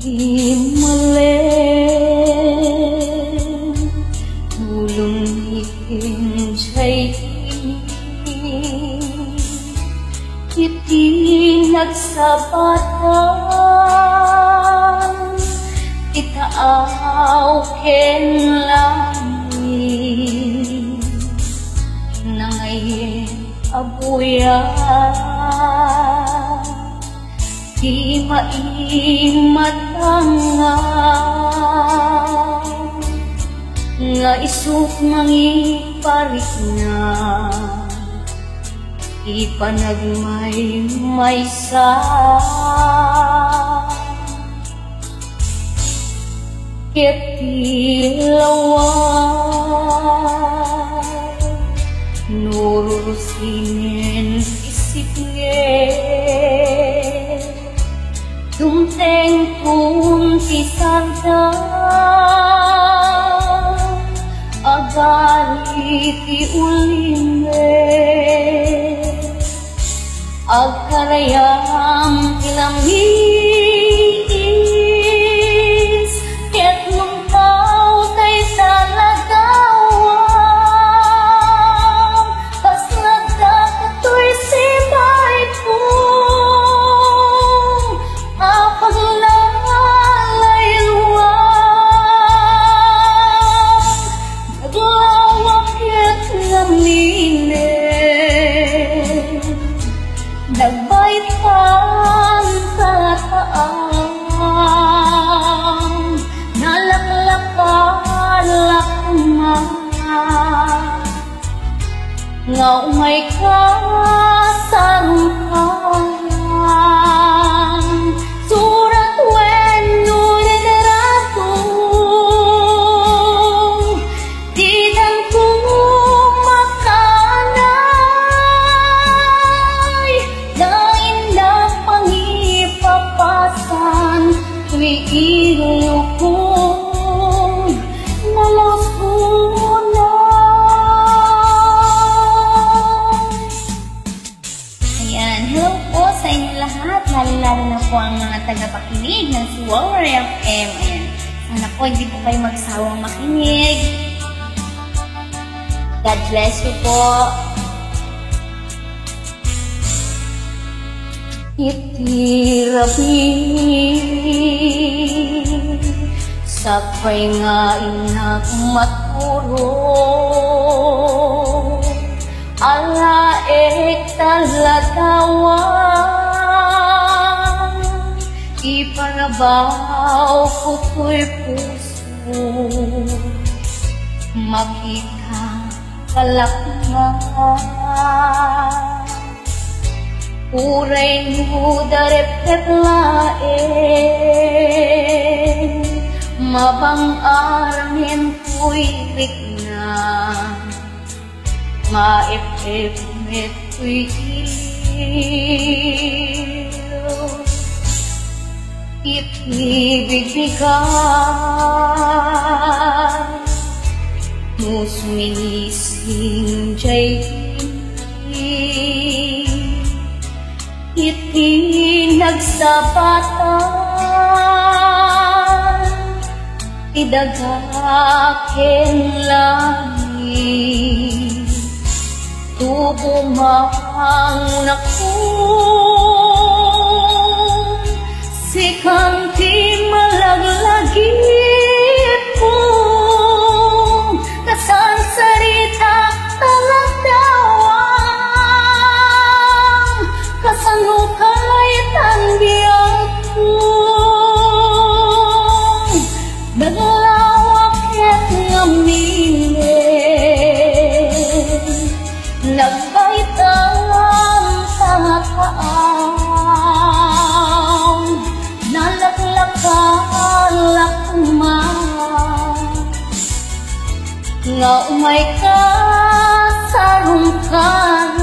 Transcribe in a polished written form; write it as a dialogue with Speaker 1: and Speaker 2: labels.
Speaker 1: Imalin tulong ikin siya'y iti nagsabatan itaaw ken langit nangayin abuyan di maimatangan nga isuk mangiparik na ipanagmay maysa ket ilawan nurusinin isipnge tumteng tumpisada agali ti ulime agkarayam ilamis ket lumtaw tay talagawam kas nagdakatoy sibay po apaglalay luwang naglawak ket namine nagbaitan tataang nalaklakan lakman nga umay ka sarungkang surat wenno nidaratung didan ko makanay dain na pangipapasan tuwiilo kong nalapunan. Ayan, hello po sa inyo lahat, lalo-lalo na po ang mga tagapakinig ng Suwawar FM. Ayan, sana po hindi po kayo magsawang makinig. God bless you po. Iti rabi sapay nga inak maturo alaek talagawan iparabaw kuko'y puso makita kalakman uray mo darep-rep laeng mabang-arangin ko'y rikna maep-ep-met ko'y ilo itibig-bigan mo suminising jay iti nagsabatan idagaken langit tubumang naku sikang ti malaglagip ko kasan sarita talagdawang kasano kaitan biyang ko naglawak ket ngamine nagbaitang tataang nalaklakan lakman nga umay ka sarungkan